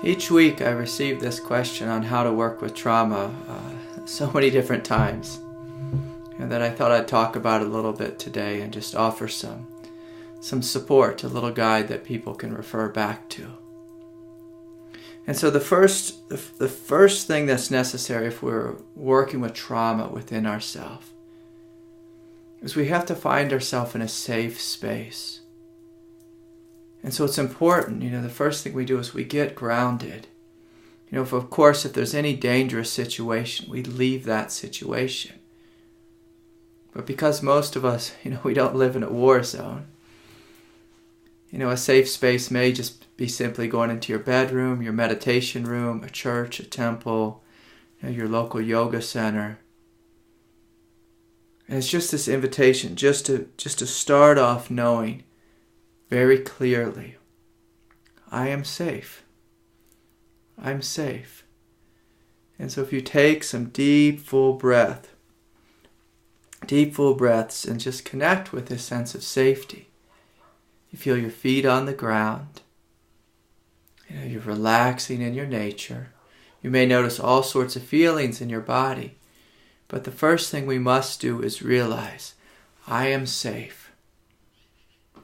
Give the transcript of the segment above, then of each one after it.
Each week I receive this question on how to work with trauma so many different times, and that I thought I'd talk about a little bit today and just offer some support, a little guide that people can refer back to. And so the first thing that's necessary if we're working with trauma within ourselves is we have to find ourselves in a safe space. And so it's important, the first thing we do is we get grounded. Of course, if there's any dangerous situation, we leave that situation. But because most of us, we don't live in a war zone, a safe space may just be simply going into your bedroom, your meditation room, a church, a temple, your local yoga center. And it's just this invitation just to start off knowing very clearly, I am safe. I'm safe. And so if you take some deep, full breaths, and just connect with this sense of safety. You feel your feet on the ground. You're relaxing in your nature. You may notice all sorts of feelings in your body. But the first thing we must do is realize, I am safe.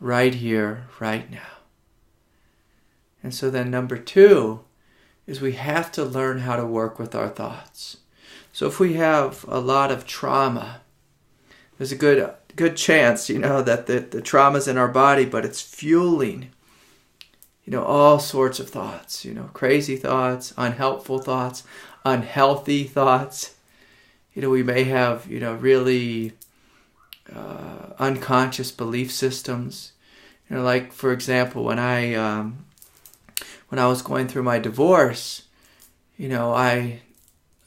Right here, right now. And so then number 2 is we have to learn how to work with our thoughts. So if we have a lot of trauma, there's a good chance, that the trauma's in our body, but it's fueling, all sorts of thoughts, crazy thoughts, unhelpful thoughts, unhealthy thoughts. We may have, really unconscious belief systems. Like for example, when I was going through my divorce,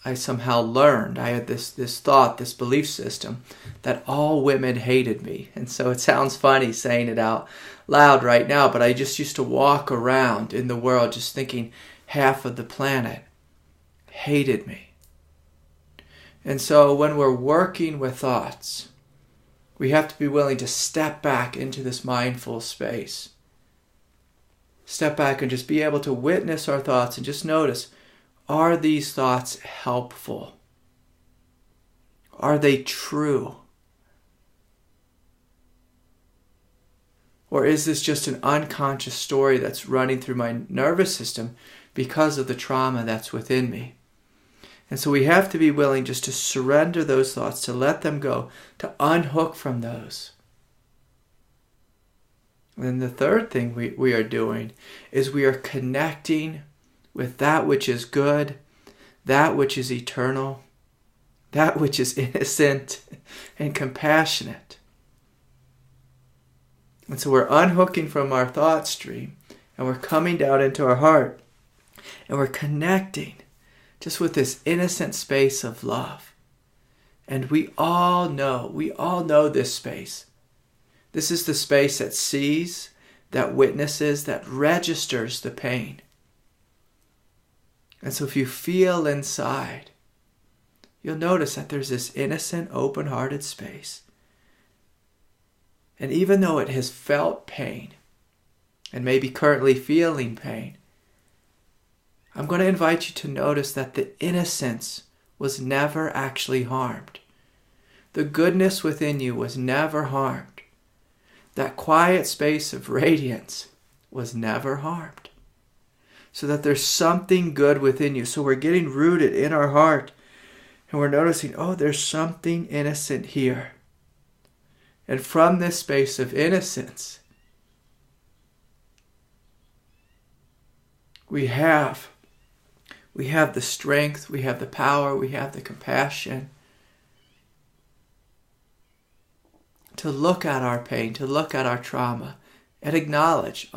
I somehow learned, I had this thought, this belief system, that all women hated me. And so it sounds funny saying it out loud right now, but I just used to walk around in the world just thinking half of the planet hated me. And so when we're working with thoughts, we have to be willing to step back into this mindful space. Step back and just be able to witness our thoughts and just notice, are these thoughts helpful? Are they true? Or is this just an unconscious story that's running through my nervous system because of the trauma that's within me? And so we have to be willing just to surrender those thoughts, to let them go, to unhook from those. And then the third thing we are doing is we are connecting with that which is good, that which is eternal, that which is innocent and compassionate. And so we're unhooking from our thought stream, and we're coming down into our heart, and we're connecting just with this innocent space of love. And we all know this space. This is the space that sees, that witnesses, that registers the pain. And so if you feel inside, you'll notice that there's this innocent, open-hearted space. And even though it has felt pain, and maybe currently feeling pain, I'm going to invite you to notice that the innocence was never actually harmed. The goodness within you was never harmed. That quiet space of radiance was never harmed. So that there's something good within you. So we're getting rooted in our heart, and we're noticing, there's something innocent here. And from this space of innocence, we have the strength, we have the power, we have the compassion to look at our pain, to look at our trauma, and acknowledge,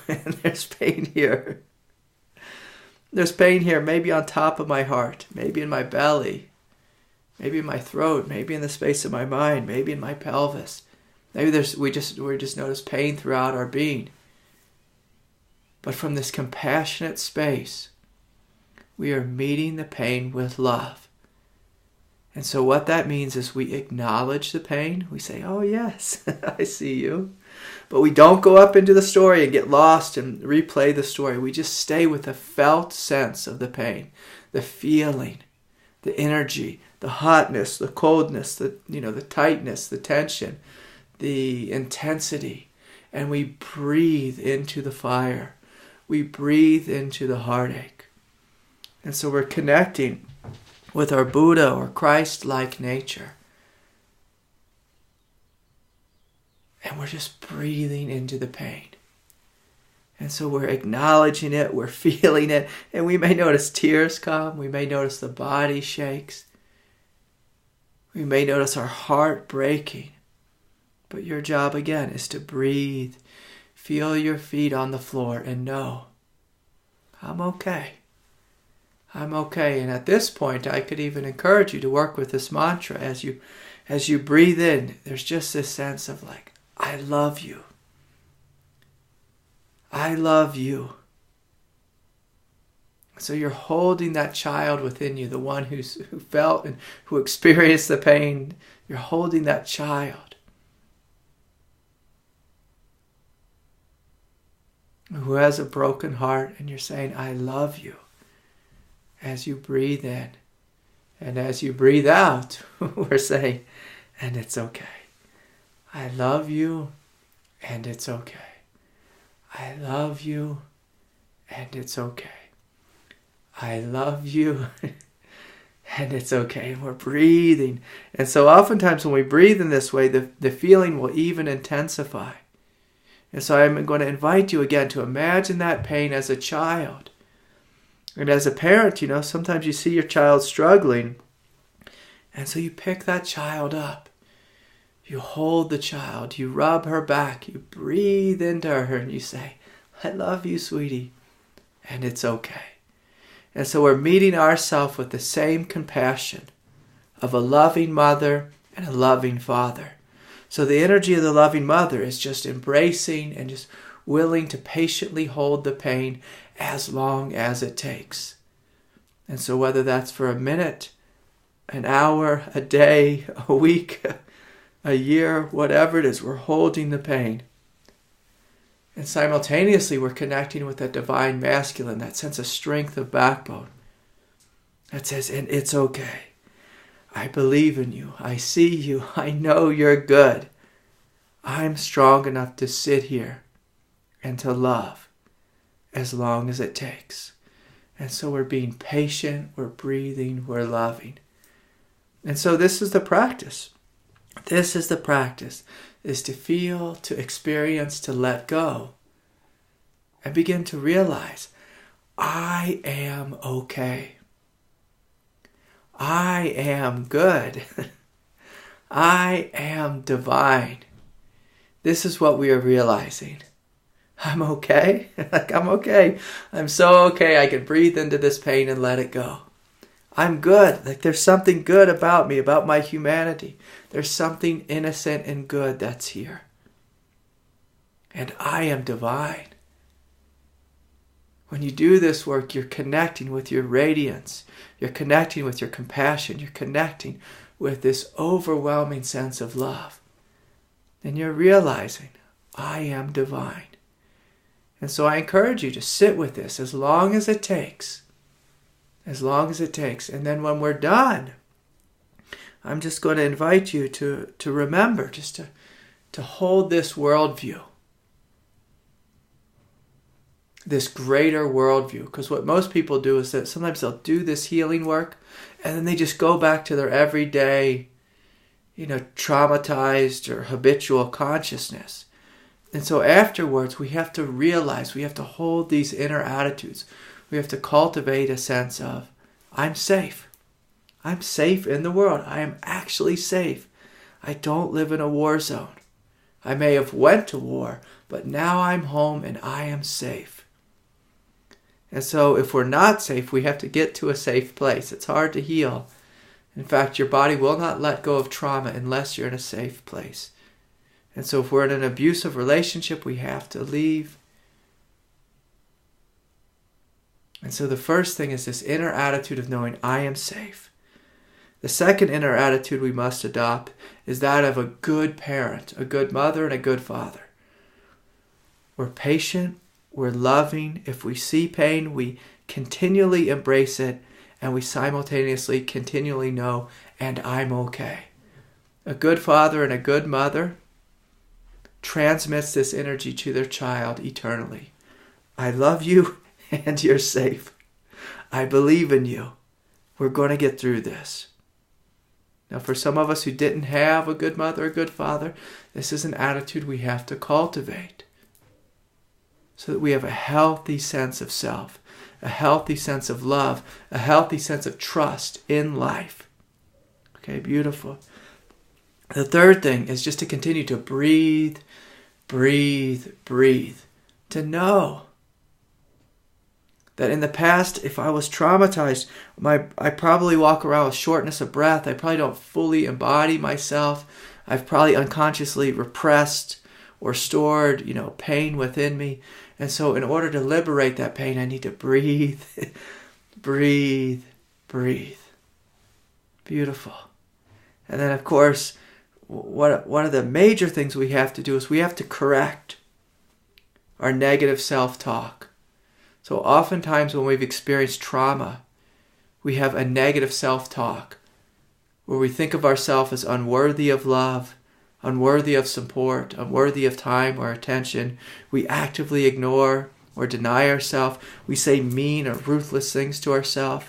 there's pain here. There's pain here, maybe on top of my heart, maybe in my belly, maybe in my throat, maybe in the space of my mind, maybe in my pelvis. Maybe we just notice pain throughout our being. But from this compassionate space, we are meeting the pain with love. And so what that means is we acknowledge the pain. We say, oh yes, I see you. But we don't go up into the story and get lost and replay the story. We just stay with the felt sense of the pain, the feeling, the energy, the hotness, the coldness, the tightness, the tension, the intensity. And we breathe into the fire. We breathe into the heartache. And so we're connecting with our Buddha or Christ-like nature. And we're just breathing into the pain. And so we're acknowledging it, we're feeling it, and we may notice tears come, we may notice the body shakes, we may notice our heart breaking. But your job again is to breathe, feel your feet on the floor, and know, I'm okay. I'm okay. And at this point, I could even encourage you to work with this mantra. As you breathe in, there's just this sense of like, I love you. I love you. So you're holding that child within you, the one who felt and who experienced the pain. You're holding that child who has a broken heart, and you're saying, I love you, as you breathe in. And as you breathe out, we're saying, and it's okay. I love you, and it's okay. I love you, and it's okay. I love you, and it's okay. And we're breathing. And so oftentimes when we breathe in this way, the feeling will even intensify. And so I'm going to invite you again to imagine that pain as a child. And as a parent, sometimes you see your child struggling. And so you pick that child up. You hold the child. You rub her back. You breathe into her and you say, I love you, sweetie. And it's okay. And so we're meeting ourselves with the same compassion of a loving mother and a loving father. So the energy of the loving mother is just embracing and just willing to patiently hold the pain as long as it takes. And so whether that's for a minute, an hour, a day, a week, a year, whatever it is, we're holding the pain. And simultaneously, we're connecting with that divine masculine, that sense of strength of backbone that says, and it's okay. I believe in you. I see you. I know you're good. I'm strong enough to sit here and to love as long as it takes. And so we're being patient, we're breathing, we're loving. And so this is the practice. This is the practice, is to feel, to experience, to let go, and begin to realize, I am okay. I am good. I am divine. This is what we are realizing. I'm okay. I'm okay. I'm so okay. I can breathe into this pain and let it go. I'm good. There's something good about me, about my humanity. There's something innocent and good that's here. And I am divine. When you do this work, you're connecting with your radiance. You're connecting with your compassion. You're connecting with this overwhelming sense of love. And you're realizing, I am divine. And so I encourage you to sit with this as long as it takes. As long as it takes. And then when we're done, I'm just going to invite you to remember, just to hold this worldview. This greater worldview. Because what most people do is that sometimes they'll do this healing work and then they just go back to their everyday, traumatized or habitual consciousness. And so afterwards, we have to realize, we have to hold these inner attitudes. We have to cultivate a sense of, I'm safe. I'm safe in the world. I am actually safe. I don't live in a war zone. I may have went to war, but now I'm home and I am safe. And so if we're not safe, we have to get to a safe place. It's hard to heal. In fact, your body will not let go of trauma unless you're in a safe place. And so if we're in an abusive relationship, we have to leave. And so the first thing is this inner attitude of knowing I am safe. The second inner attitude we must adopt is that of a good parent, a good mother and a good father. We're patient, we're loving. If we see pain, we continually embrace it, and we simultaneously continually know, and I'm okay. A good father and a good mother transmits this energy to their child eternally. I love you and you're safe. I believe in you. We're going to get through this. Now, for some of us who didn't have a good mother or a good father, this is an attitude we have to cultivate so that we have a healthy sense of self, a healthy sense of love, a healthy sense of trust in life. Okay, beautiful. The third thing is just to continue to breathe, breathe, breathe. To know that in the past, if I was traumatized, I probably walk around with shortness of breath. I probably don't fully embody myself. I've probably unconsciously repressed or stored, pain within me. And so in order to liberate that pain, I need to breathe, breathe, breathe. Beautiful. And then, of course, one of the major things we have to do is we have to correct our negative self-talk. So oftentimes when we've experienced trauma, we have a negative self-talk where we think of ourselves as unworthy of love, unworthy of support, unworthy of time or attention. We actively ignore or deny ourselves. We say mean or ruthless things to ourselves.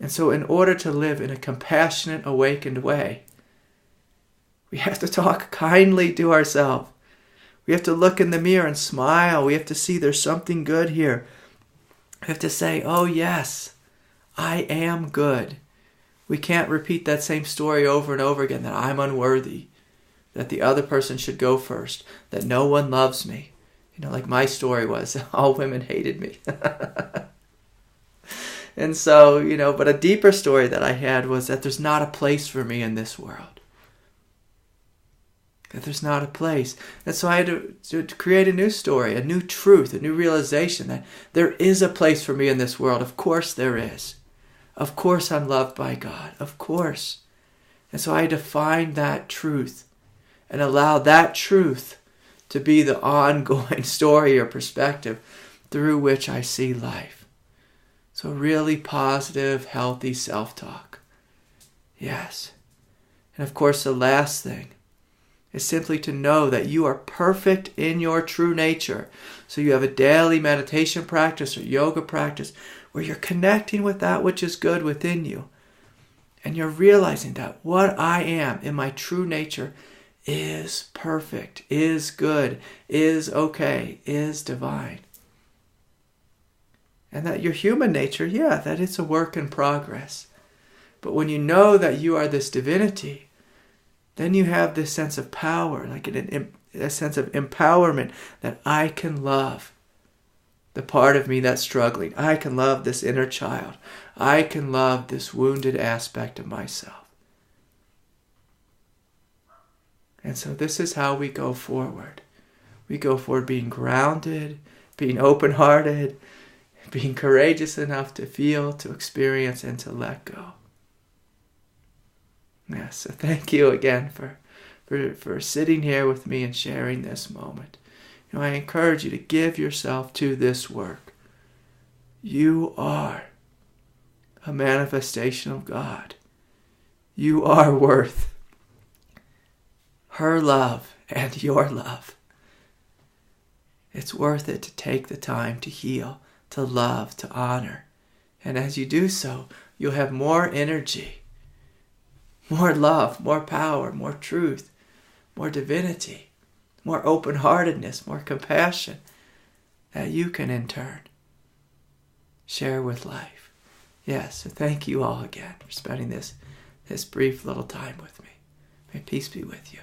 And so in order to live in a compassionate, awakened way, we have to talk kindly to ourselves. We have to look in the mirror and smile. We have to see there's something good here. We have to say, oh yes, I am good. We can't repeat that same story over and over again, that I'm unworthy, that the other person should go first, that no one loves me. Like my story was, all women hated me. And so, but a deeper story that I had was that there's not a place for me in this world. That there's not a place. And so I had to create a new story, a new truth, a new realization that there is a place for me in this world. Of course there is. Of course I'm loved by God. Of course. And so I had to find that truth and allow that truth to be the ongoing story or perspective through which I see life. So really positive, healthy self-talk. Yes. And of course the last thing is simply to know that you are perfect in your true nature. So you have a daily meditation practice or yoga practice where you're connecting with that which is good within you. And you're realizing that what I am in my true nature is perfect, is good, is okay, is divine. And that your human nature, that it's a work in progress. But when you know that you are this divinity, then you have this sense of power, like a sense of empowerment that I can love the part of me that's struggling. I can love this inner child. I can love this wounded aspect of myself. And so this is how we go forward. We go forward being grounded, being open-hearted, being courageous enough to feel, to experience, and to let go. Yes, so thank you again for sitting here with me and sharing this moment. I encourage you to give yourself to this work. You are a manifestation of God. You are worth her love and your love. It's worth it to take the time to heal, to love, to honor. And as you do so, you'll have more energy, more love, more power, more truth, more divinity, more open-heartedness, more compassion that you can in turn share with life. Yes, so thank you all again for spending this brief little time with me. May peace be with you.